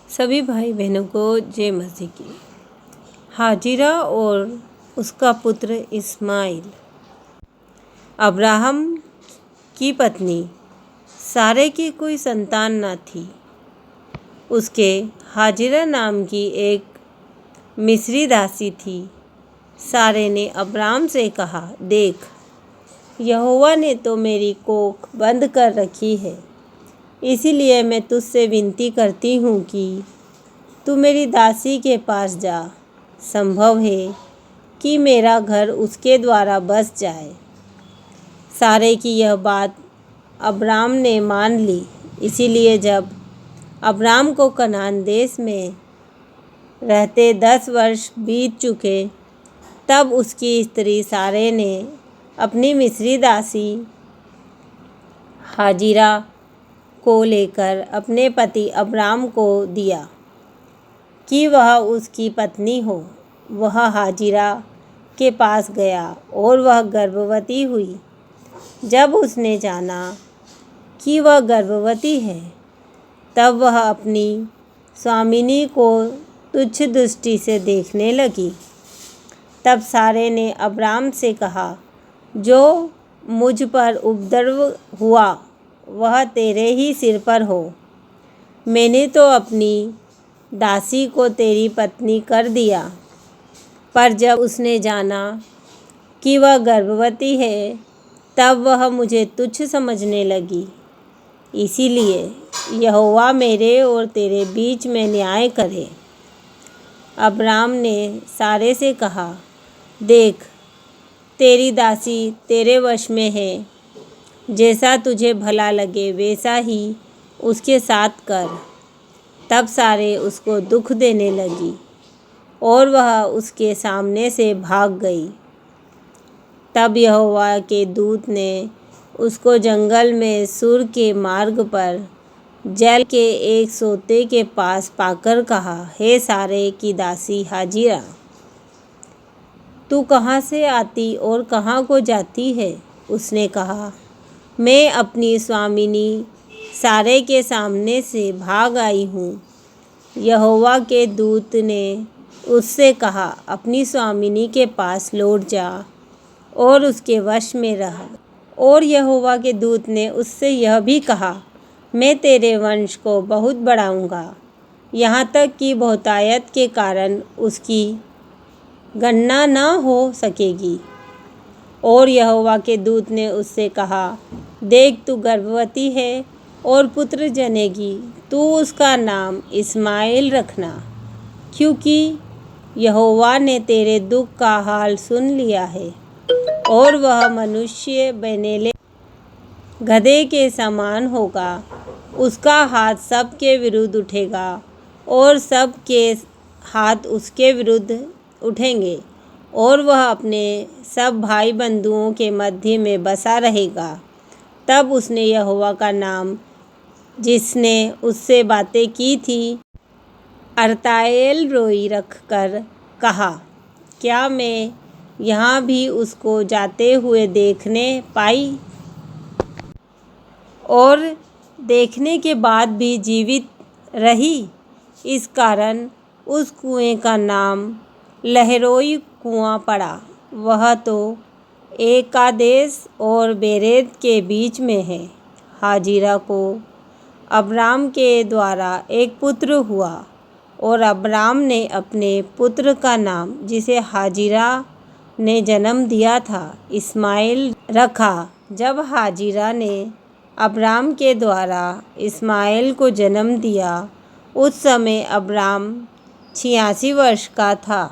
सभी भाई बहनों को जय मसीह की। हाजिरा और उसका पुत्र इस्माइल। अब्राहम की पत्नी सारे की कोई संतान न थी। उसके हाजिरा नाम की एक मिस्री दासी थी। सारे ने अब्राम से कहा, देख, यहोवा ने तो मेरी कोख बंद कर रखी है, इसीलिए मैं तुझसे विनती करती हूँ कि तू मेरी दासी के पास जा। संभव है कि मेरा घर उसके द्वारा बस जाए। सारे की यह बात अब्राम ने मान ली। इसीलिए जब अब्राम को कनान देश में रहते 10 वर्ष बीत चुके, तब उसकी स्त्री सारे ने अपनी मिस्री दासी हाजिरा को लेकर अपने पति अब्राम को दिया कि वह उसकी पत्नी हो। वह हाजिरा के पास गया और वह गर्भवती हुई। जब उसने जाना कि वह गर्भवती है, तब वह अपनी स्वामिनी को तुच्छ दृष्टि से देखने लगी। तब सारे ने अब्राम से कहा, जो मुझ पर उपद्रव हुआ वह तेरे ही सिर पर हो। मैंने तो अपनी दासी को तेरी पत्नी कर दिया। पर जब उसने जाना कि वह गर्भवती है, तब वह मुझे तुच्छ समझने लगी। इसीलिए यहोवा मेरे और तेरे बीच में न्याय करे। अब्राम ने सारे से कहा, देख, तेरी दासी तेरे वश में है। जैसा तुझे भला लगे वैसा ही उसके साथ कर। तब सारे उसको दुख देने लगी और वह उसके सामने से भाग गई। तब यहोवा के दूत ने उसको जंगल में सूर के मार्ग पर जल के एक सोते के पास पाकर कहा, हे सारे की दासी हाजिरा, तू कहाँ से आती और कहाँ को जाती है? उसने कहा, मैं अपनी स्वामिनी सारे के सामने से भाग आई हूँ। यहोवा के दूत ने उससे कहा, अपनी स्वामिनी के पास लौट जा और उसके वश में रह। और यहोवा के दूत ने उससे यह भी कहा, मैं तेरे वंश को बहुत बढ़ाऊँगा, यहाँ तक कि बहुतायत के कारण उसकी गणना न हो सकेगी। और यहोवा के दूत ने उससे कहा, देख, तू गर्भवती है और पुत्र जनेगी। तू उसका नाम इस्माइल रखना, क्योंकि यहोवा ने तेरे दुख का हाल सुन लिया है। और वह मनुष्य बनेले गधे के समान होगा। उसका हाथ सबके विरुद्ध उठेगा और सबके हाथ उसके विरुद्ध उठेंगे, और वह अपने सब भाई बंधुओं के मध्य में बसा रहेगा। तब उसने यहोवा का नाम, जिसने उससे बातें की थी, अर्ताएल रोई रखकर कहा, क्या मैं यहाँ भी उसको जाते हुए देखने पाई? और देखने के बाद भी जीवित रही। इस कारण उस कुएं का नाम लहरोई कुआं पड़ा। वह तो एकादेश और बेरेद के बीच में है। हाजिरा को अब्राम के द्वारा एक पुत्र हुआ, और अब्राम ने अपने पुत्र का नाम, जिसे हाजिरा ने जन्म दिया था, इस्माइल रखा। जब हाजिरा ने अब्राम के द्वारा इस्माइल को जन्म दिया, उस समय अब्राम 86 वर्ष का था।